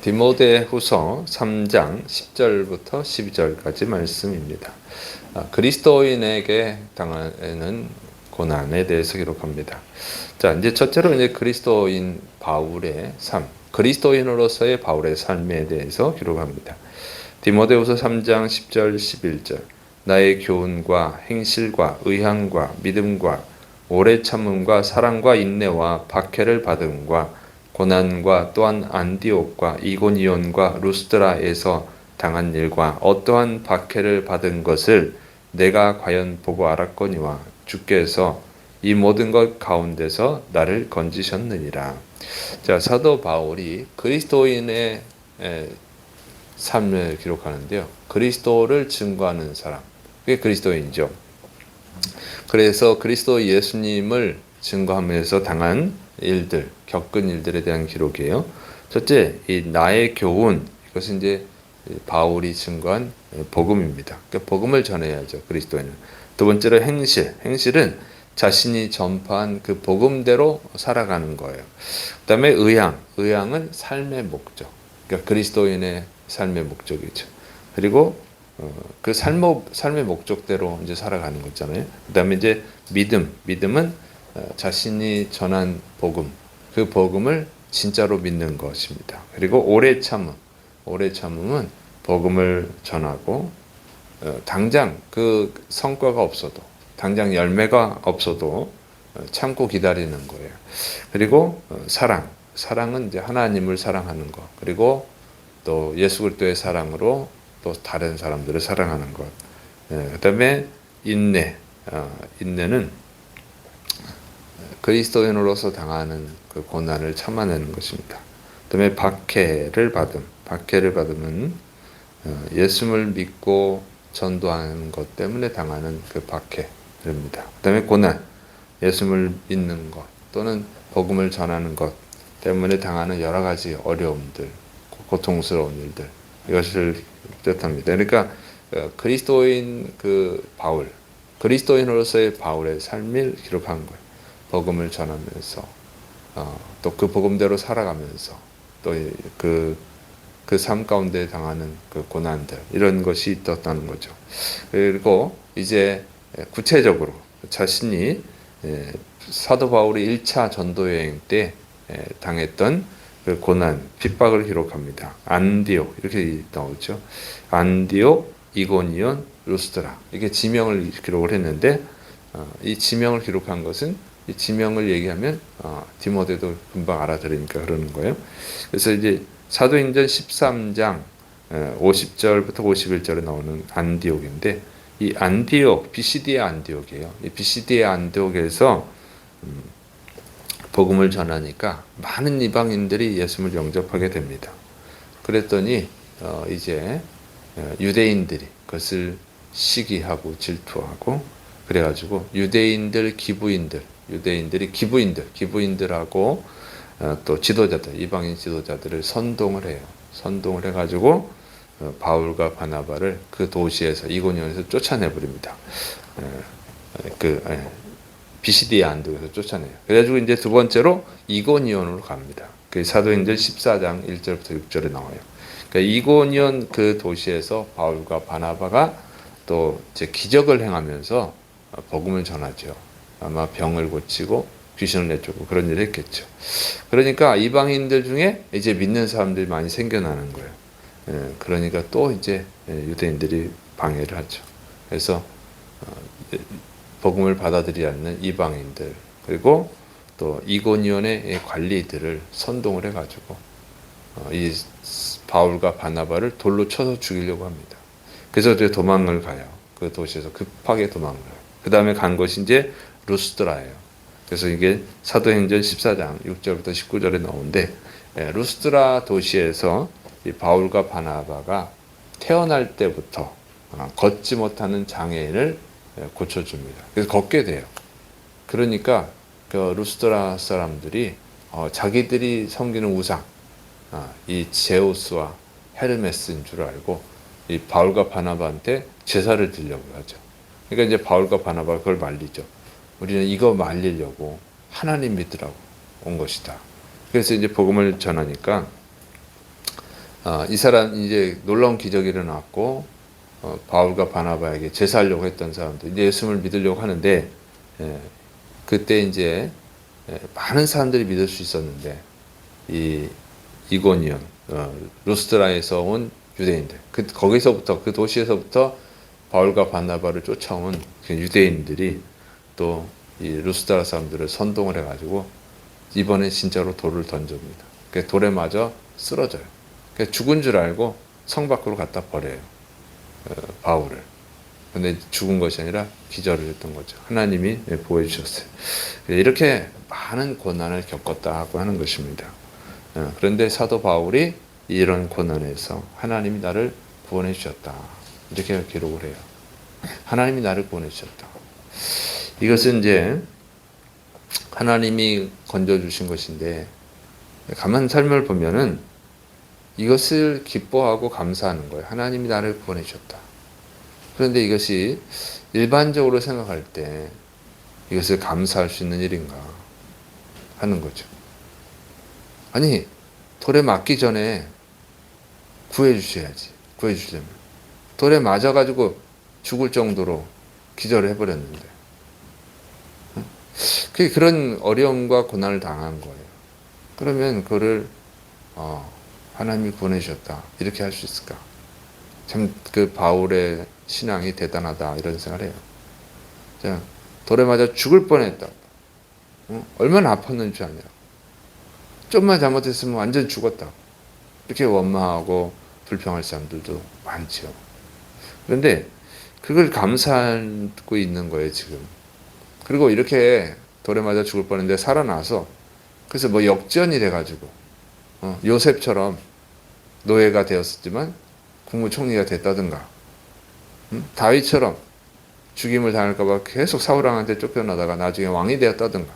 디모데후서 3장 10절부터 12절까지 말씀입니다. 그리스도인에게 당하는 고난에 대해서 기록합니다. 자, 이제 첫째로 이제 그리스도인 바울의 삶, 그리스도인으로서의 바울의 삶에 대해서 기록합니다. 디모데후서 3장 10절 11절. 나의 교훈과 행실과 의향과 믿음과 오래 참음과 사랑과 인내와 박해를 받음과 고난과 또한 안디옥과 이고니온과 루스드라에서 당한 일과 어떠한 박해를 받은 것을 내가 과연 보고 알았거니와 주께서 이 모든 것 가운데서 나를 건지셨느니라. 자, 사도 바울이 그리스도인의 삶을 기록하는데요. 그리스도를 증거하는 사람, 그게 그리스도인이죠. 그래서 그리스도 예수님을 증거하면서 당한 일들, 겪은 일들에 대한 기록이에요. 첫째, 이 나의 교훈, 이것은 이제 바울이 증거한 복음입니다. 그러니까 복음을 전해야죠, 그리스도인은. 두 번째로 행실은 자신이 전파한 그 복음대로 살아가는 거예요. 그다음에 의향은 삶의 목적, 그러니까 그리스도인의 삶의 목적이죠. 그리고 그 삶의 목적대로 이제 살아가는 거잖아요. 그다음에 이제 믿음은 자신이 전한 복음, 그 복음을 진짜로 믿는 것입니다. 그리고 오래 참음은 복음을 전하고 당장 그 성과가 없어도, 당장 열매가 없어도 참고 기다리는 거예요. 그리고 사랑은 이제 하나님을 사랑하는 것, 그리고 또 예수 그리스도의 사랑으로 또 다른 사람들을 사랑하는 것. 그다음에 인내는 그리스도인으로서 당하는 그 고난을 참아내는 것입니다. 그다음에 박해를 받으면 예수를 믿고 전도하는 것 때문에 당하는 그 박해입니다. 그다음에 고난, 예수를 믿는 것 또는 복음을 전하는 것 때문에 당하는 여러 가지 어려움들, 고통스러운 일들, 이것을 뜻합니다. 그러니까 그리스도인 그리스도인으로서의 바울의 삶을 기록한 거예요. 복음을 전하면서 또 그 복음대로 살아가면서 또 그 삶 가운데 당하는 그 고난들, 이런 것이 있었다는 거죠. 그리고 이제 구체적으로 자신이 사도 바울이 1차 전도 여행 때 당했던 그 고난, 핍박을 기록합니다. 안디옥, 이렇게 나오죠. 안디옥, 이고니온, 루스드라, 이게 지명을 기록을 했는데 이 지명을 기록한 것은, 이 지명을 얘기하면 디모데도 금방 알아들으니까 그러는 거예요. 그래서 이제 사도행전 13장 50절부터 51절에 나오는 안디옥인데, 이 안디옥, 비시디의 안디옥이에요. 이 비시디의 안디옥에서 복음을 전하니까 많은 이방인들이 예수를 영접하게 됩니다. 그랬더니 이제 유대인들이 그것을 시기하고 질투하고, 그래가지고 유대인들이 기부인들하고 또 지도자들, 이방인 지도자들을 선동을 해요. 선동을 해가지고 바울과 바나바를 그 도시에서, 이고니온에서 쫓아내버립니다. 비시디의 안디옥에서 쫓아내요. 그래가지고 이제 두 번째로 이고니온으로 갑니다. 그 사도행전 14장 1절부터 6절에 나와요. 그러니까 이고니온 그 도시에서 바울과 바나바가 또 이제 기적을 행하면서 복음을 전하죠. 아마 병을 고치고 귀신을 내쫓고 그런 일을 했겠죠. 그러니까 이방인들 중에 이제 믿는 사람들이 많이 생겨나는 거예요. 그러니까 또 이제 유대인들이 방해를 하죠. 그래서 복음을 받아들이지 않는 이방인들, 그리고 또 이고니온의 관리들을 선동을 해가지고 이 바울과 바나바를 돌로 쳐서 죽이려고 합니다. 그래서 이제 도망을 가요. 그 도시에서 급하게 도망을 가요. 그 다음에 간 것이 이제 루스드라예요. 그래서 이게 사도행전 14장 6절부터 19절에 나오는데, 루스드라 도시에서 이 바울과 바나바가 태어날 때부터 걷지 못하는 장애인을 고쳐줍니다. 그래서 걷게 돼요. 그러니까 그 루스드라 사람들이 자기들이 섬기는 우상, 이 제우스와 헤르메스인 줄 알고 이 바울과 바나바한테 제사를 드리려고 하죠. 그러니까 이제 바울과 바나바가 그걸 말리죠. 우리는 이거 말리려고 하나님 믿으라고 온 것이다. 그래서 이제 복음을 전하니까 이 사람 이제 놀라운 기적이 일어났고 바울과 바나바에게 제사하려고 했던 사람들 이제 예수를 믿으려고 하는데 그때 이제 많은 사람들이 믿을 수 있었는데 이 이고니온 루스드라에서 온 유대인들 거기서부터 그 도시에서부터 바울과 바나바를 쫓아온 그 유대인들이 또 이 루스드라 사람들을 선동을 해가지고 이번에 진짜로 돌을 던집니다. 그 돌에 맞아 쓰러져요. 죽은 줄 알고 성 밖으로 갖다 버려요. 바울을. 근데 죽은 것이 아니라 기절을 했던 거죠. 하나님이 보여주셨어요. 이렇게 많은 고난을 겪었다고 하는 것입니다. 그런데 사도 바울이 이런 고난에서 하나님이 나를 구원해 주셨다. 이렇게 기록을 해요. 하나님이 나를 구원해 주셨다. 이것은 이제 하나님이 건져주신 것인데 가만 삶을 보면은 이것을 기뻐하고 감사하는 거예요. 하나님이 나를 구원해 주셨다. 그런데 이것이 일반적으로 생각할 때 이것을 감사할 수 있는 일인가 하는 거죠. 아니 돌에 맞기 전에 구해 주셔야지. 구해 주시려면 돌에 맞아가지고 죽을 정도로 기절을 해버렸는데 그런 어려움과 고난을 당한 거예요. 그러면 그를 하나님이 구원해 주셨다 이렇게 할 수 있을까? 참 그 바울의 신앙이 대단하다 이런 생각을 해요. 자, 돌에 맞아 죽을 뻔했다. 얼마나 아팠는 줄 아냐. 좀만 잘못했으면 완전 죽었다. 이렇게 원망하고 불평할 사람들도 많죠. 그런데 그걸 감사하고 있는 거예요 지금. 그리고 이렇게 돌에 맞아 죽을 뻔했는데 살아나서 그래서 뭐 역전이 돼가지고 요셉처럼 노예가 되었었지만 국무총리가 됐다든가 다윗처럼 죽임을 당할까봐 계속 사울왕한테 쫓겨나다가 나중에 왕이 되었다든가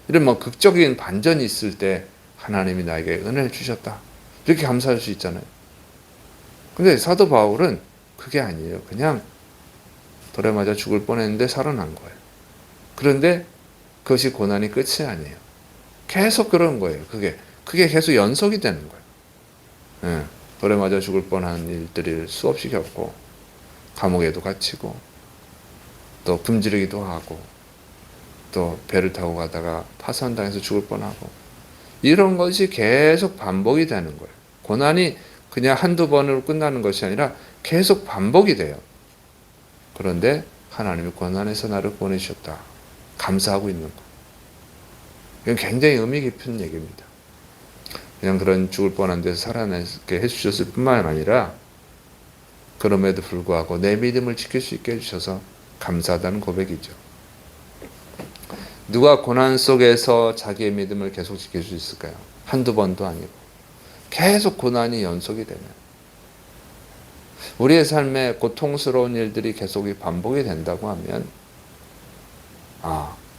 이런 뭐 극적인 반전이 있을 때 하나님이 나에게 은혜를 주셨다 이렇게 감사할 수 있잖아요. 근데 사도 바울은 그게 아니에요. 그냥 돌에 맞아 죽을 뻔했는데 살아난 거예요. 그런데 그것이 고난이 끝이 아니에요. 계속 그런 거예요. 그게 계속 연속이 되는 거예요. 돌에 맞아 죽을 뻔한 일들을 수없이 겪고 감옥에도 갇히고 또 굶주리기도 하고 또 배를 타고 가다가 파손당해서 죽을 뻔하고 이런 것이 계속 반복이 되는 거예요. 고난이 그냥 한두 번으로 끝나는 것이 아니라 계속 반복이 돼요. 그런데 하나님이 고난에서 나를 보내주셨다. 감사하고 있는 거. 이건 굉장히 의미 깊은 얘기입니다. 그냥 그런 죽을 뻔한 데서 살아나게 해주셨을 뿐만 아니라 그럼에도 불구하고 내 믿음을 지킬 수 있게 해주셔서 감사하다는 고백이죠. 누가 고난 속에서 자기의 믿음을 계속 지킬 수 있을까요? 한두 번도 아니고 계속 고난이 연속이 되면 우리의 삶에 고통스러운 일들이 계속 반복이 된다고 하면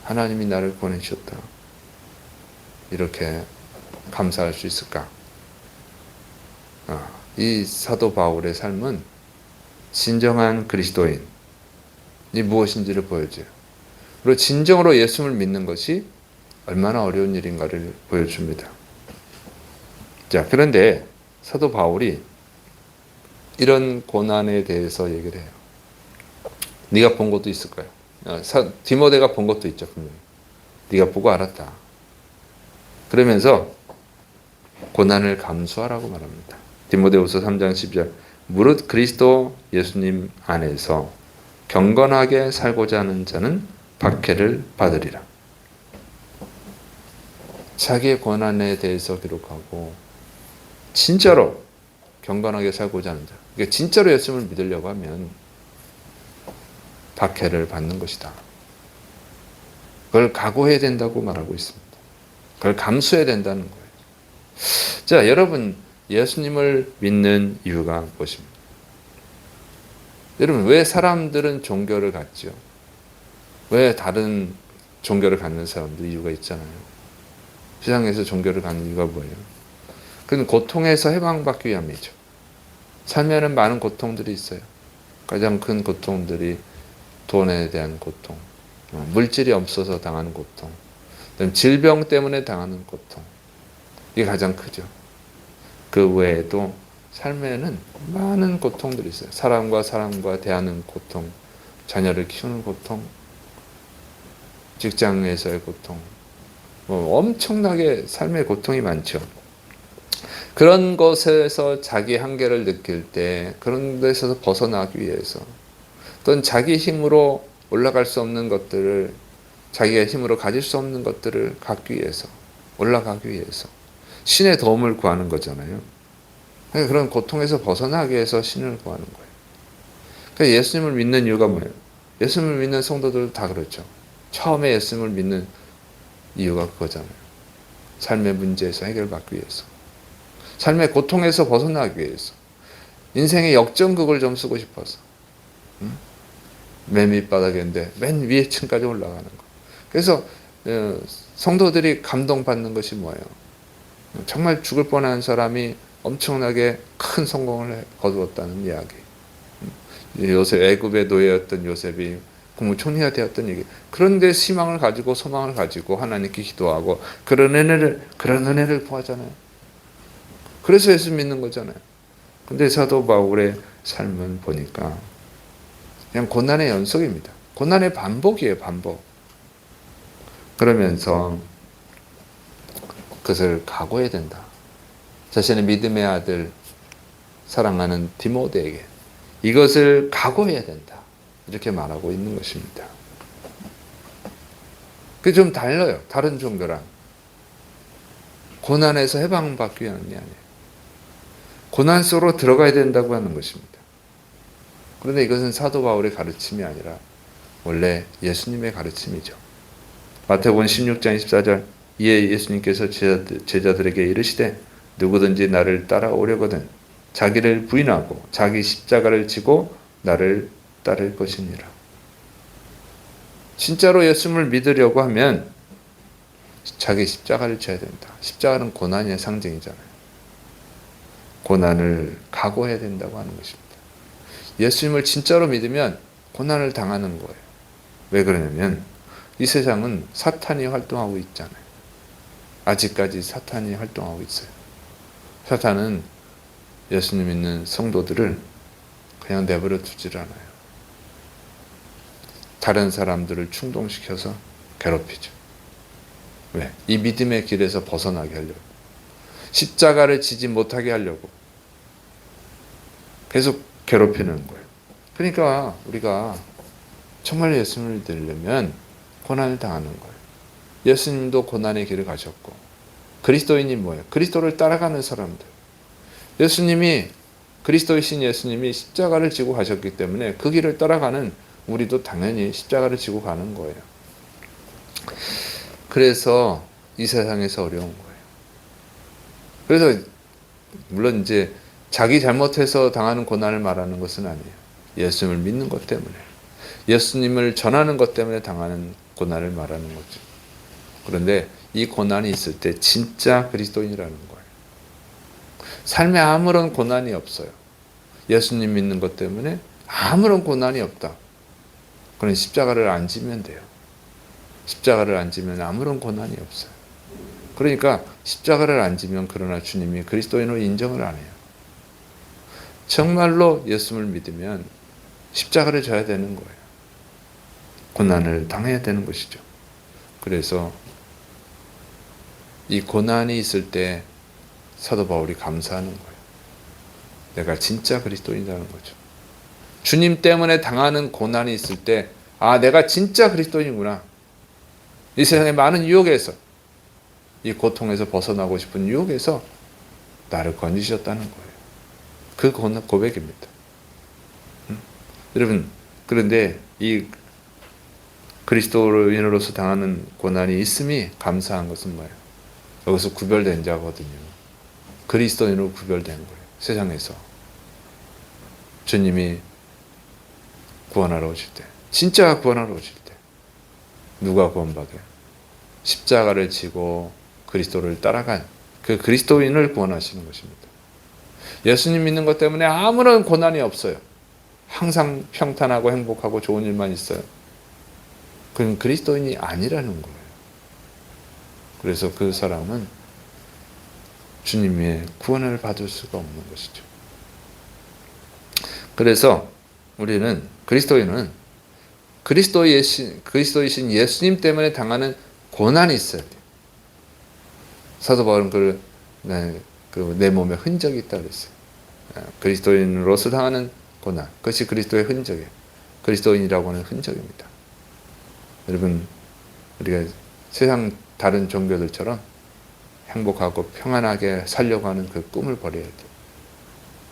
하나님이 나를 보내주셨다. 이렇게 감사할 수 있을까? 이 사도 바울의 삶은 진정한 그리스도인이 무엇인지를 보여줘요. 그리고 진정으로 예수를 믿는 것이 얼마나 어려운 일인가를 보여줍니다. 자, 그런데 사도 바울이 이런 고난에 대해서 얘기를 해요. 네가 본 것도 있을 거야. 디모데가 본 것도 있죠, 분명히. 네가 보고 알았다. 그러면서 고난을 감수하라고 말합니다. 디모데후서 3장 10절 무릇 그리스도 예수님 안에서 경건하게 살고자 하는 자는 박해를 받으리라. 자기의 고난에 대해서 기록하고 진짜로 경건하게 살고자 하는 자, 그러니까 진짜로 예수님을 믿으려고 하면 박해를 받는 것이다. 그걸 각오해야 된다고 말하고 있습니다. 그걸 감수해야 된다는 거예요. 자, 여러분 예수님을 믿는 이유가 무엇입니까? 여러분 왜 사람들은 종교를 갖죠? 왜 다른 종교를 갖는 사람들 이유가 있잖아요. 세상에서 종교를 갖는 이유가 뭐예요? 그건 고통에서 해방받기 위함이죠. 삶에는 많은 고통들이 있어요. 가장 큰 고통들이 돈에 대한 고통, 물질이 없어서 당하는 고통, 질병 때문에 당하는 고통. 이게 가장 크죠. 그 외에도 삶에는 많은 고통들이 있어요. 사람과 사람과 대하는 고통, 자녀를 키우는 고통, 직장에서의 고통, 엄청나게 삶의 고통이 많죠. 그런 것에서 자기 한계를 느낄 때 그런 데서 벗어나기 위해서 또는 자기 힘으로 올라갈 수 없는 것들을 자기의 힘으로 가질 수 없는 것들을 갖기 위해서 올라가기 위해서 신의 도움을 구하는 거잖아요. 그런 고통에서 벗어나기 위해서 신을 구하는 거예요. 그러니까 예수님을 믿는 이유가 뭐예요? 예수님을 믿는 성도들 다 그렇죠. 처음에 예수님을 믿는 이유가 그거잖아요. 삶의 문제에서 해결받기 위해서. 삶의 고통에서 벗어나기 위해서. 인생의 역전극을 좀 쓰고 싶어서. 맨 밑바닥인데 맨 위에 층까지 올라가는 거. 그래서 성도들이 감동받는 것이 뭐예요? 정말 죽을 뻔한 사람이 엄청나게 큰 성공을 거두었다는 이야기. 요셉, 애굽의 노예였던 요셉이 국무총리가 되었던 얘기. 그런데 희망을 가지고 소망을 가지고 하나님께 기도하고 그런 은혜를 구하잖아요. 그래서 예수 믿는 거잖아요. 근데 사도 바울의 삶은 보니까 그냥 고난의 연속입니다. 고난의 반복이에요, 반복. 그러면서 그것을 각오해야 된다. 자신의 믿음의 아들, 사랑하는 디모데에게 이것을 각오해야 된다. 이렇게 말하고 있는 것입니다. 그게 좀 달라요. 다른 종교랑. 고난에서 해방받기 위한 게 아니에요. 고난 속으로 들어가야 된다고 하는 것입니다. 그런데 이것은 사도 바울의 가르침이 아니라 원래 예수님의 가르침이죠. 마태복음 16장 24절 이에 예수님께서 제자들에게 이르시되 누구든지 나를 따라오려거든 자기를 부인하고 자기 십자가를 지고 나를 따를 것이니라. 진짜로 예수님을 믿으려고 하면 자기 십자가를 져야 된다. 십자가는 고난의 상징이잖아요. 고난을 각오해야 된다고 하는 것입니다. 예수님을 진짜로 믿으면 고난을 당하는 거예요. 왜 그러냐면 이 세상은 사탄이 활동하고 있잖아요. 아직까지 사탄이 활동하고 있어요. 사탄은 예수님 믿는 성도들을 그냥 내버려 두질 않아요. 다른 사람들을 충동시켜서 괴롭히죠. 왜? 이 믿음의 길에서 벗어나게 하려고. 십자가를 지지 못하게 하려고. 계속 괴롭히는 거예요. 그러니까 우리가 정말 예수님을 믿으려면 고난을 당하는 거예요. 예수님도 고난의 길을 가셨고 그리스도인이 뭐예요? 그리스도를 따라가는 사람들. 예수님이 그리스도이신 예수님이 십자가를 지고 가셨기 때문에 그 길을 따라가는 우리도 당연히 십자가를 지고 가는 거예요. 그래서 이 세상에서 어려운 거예요. 그래서 물론 이제 자기 잘못해서 당하는 고난을 말하는 것은 아니에요. 예수님을 믿는 것 때문에 예수님을 전하는 것 때문에 당하는 고난을 말하는 거죠. 그런데 이 고난이 있을 때 진짜 그리스도인이라는 거예요. 삶에 아무런 고난이 없어요. 예수님 믿는 것 때문에 아무런 고난이 없다. 그럼 십자가를 안 지면 돼요. 십자가를 안 지면 아무런 고난이 없어요. 그러니까 십자가를 안 지면 그러나 주님이 그리스도인으로 인정을 안 해요. 정말로 예수님을 믿으면 십자가를 져야 되는 거예요. 고난을 당해야 되는 것이죠. 그래서 이 고난이 있을 때 사도 바울이 감사하는 거예요. 내가 진짜 그리스도인이라는 거죠. 주님 때문에 당하는 고난이 있을 때 내가 진짜 그리스도인이구나. 이 세상의 많은 유혹에서 이 고통에서 벗어나고 싶은 유혹에서 나를 건지셨다는 거예요. 그 고백입니다. 여러분 그런데 이 그리스도인으로서 당하는 고난이 있음이 감사한 것은 뭐예요? 여기서 구별된 자거든요. 그리스도인으로 구별된 거예요. 세상에서 주님이 구원하러 오실 때 진짜 구원하러 오실 때 누가 구원받아요? 십자가를 지고 그리스도를 따라간 그 그리스도인을 구원하시는 것입니다. 예수님 믿는 것 때문에 아무런 고난이 없어요. 항상 평탄하고 행복하고 좋은 일만 있어요. 그건 그리스도인이 아니라는 거예요. 그래서 그 사람은 주님의 구원을 받을 수가 없는 것이죠. 그래서 우리는 그리스도인은 그리스도이신 예수님 때문에 당하는 고난이 있어야 돼요. 사도 바울은 내 몸에 흔적이 있다 그랬어요. 그리스도인으로서 당하는 고난, 그것이 그리스도의 흔적이에요. 그리스도인이라고 하는 흔적입니다. 여러분, 우리가 세상 다른 종교들처럼 행복하고 평안하게 살려고 하는 그 꿈을 버려야 돼요.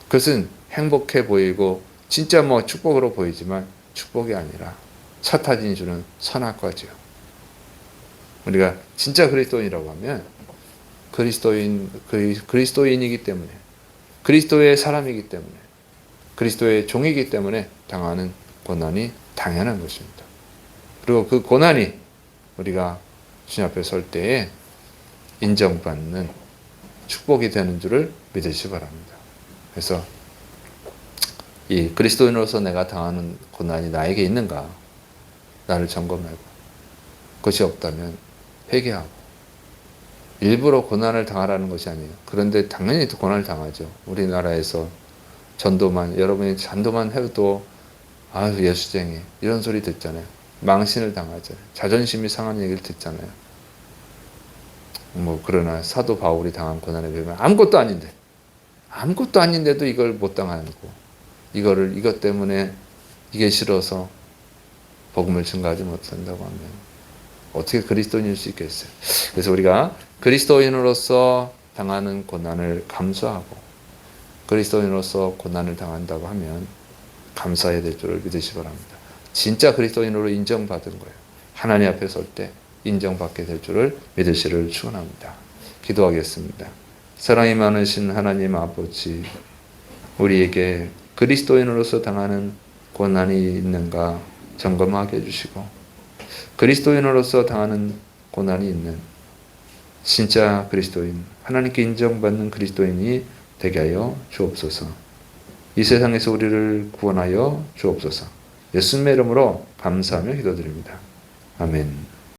그것은 행복해 보이고 진짜 축복으로 보이지만 축복이 아니라 사탄이 주는 선악과지요. 우리가 진짜 그리스도인이라고 하면 그리스도인이기 때문에, 그리스도의 사람이기 때문에, 그리스도의 종이기 때문에 당하는 고난이 당연한 것입니다. 그리고 그 고난이 우리가 주님 앞에 설 때에 인정받는 축복이 되는 줄을 믿으시기 바랍니다. 그래서 이 그리스도인으로서 내가 당하는 고난이 나에게 있는가? 나를 점검하고, 그것이 없다면 회개하고, 일부러 고난을 당하라는 것이 아니에요. 그런데 당연히 고난을 당하죠. 우리나라에서 여러분이 전도만 해도 예수쟁이 이런 소리 듣잖아요. 망신을 당하죠. 자존심이 상한 얘기를 듣잖아요. 그러나 사도 바울이 당한 고난에 비하면 아무것도 아닌데도 이걸 못 당하고, 이것 때문에 이게 싫어서 복음을 증거하지 못한다고 하면 어떻게 그리스도인일 수 있겠어요? 그래서 우리가 그리스도인으로서 당하는 고난을 감수하고, 그리스도인으로서 고난을 당한다고 하면 감사해야 될 줄을 믿으시기 바랍니다. 진짜 그리스도인으로 인정받은 거예요. 하나님 앞에 설 때 인정받게 될 줄을 믿으시기를 축원합니다. 기도하겠습니다. 사랑이 많으신 하나님 아버지, 우리에게 그리스도인으로서 당하는 고난이 있는가 점검하게 해주시고, 그리스도인으로서 당하는 고난이 있는 진짜 그리스도인, 하나님께 인정받는 그리스도인이 되게 하여 주옵소서. 이 세상에서 우리를 구원하여 주옵소서. 예수님의 이름으로 감사하며 기도드립니다. 아멘.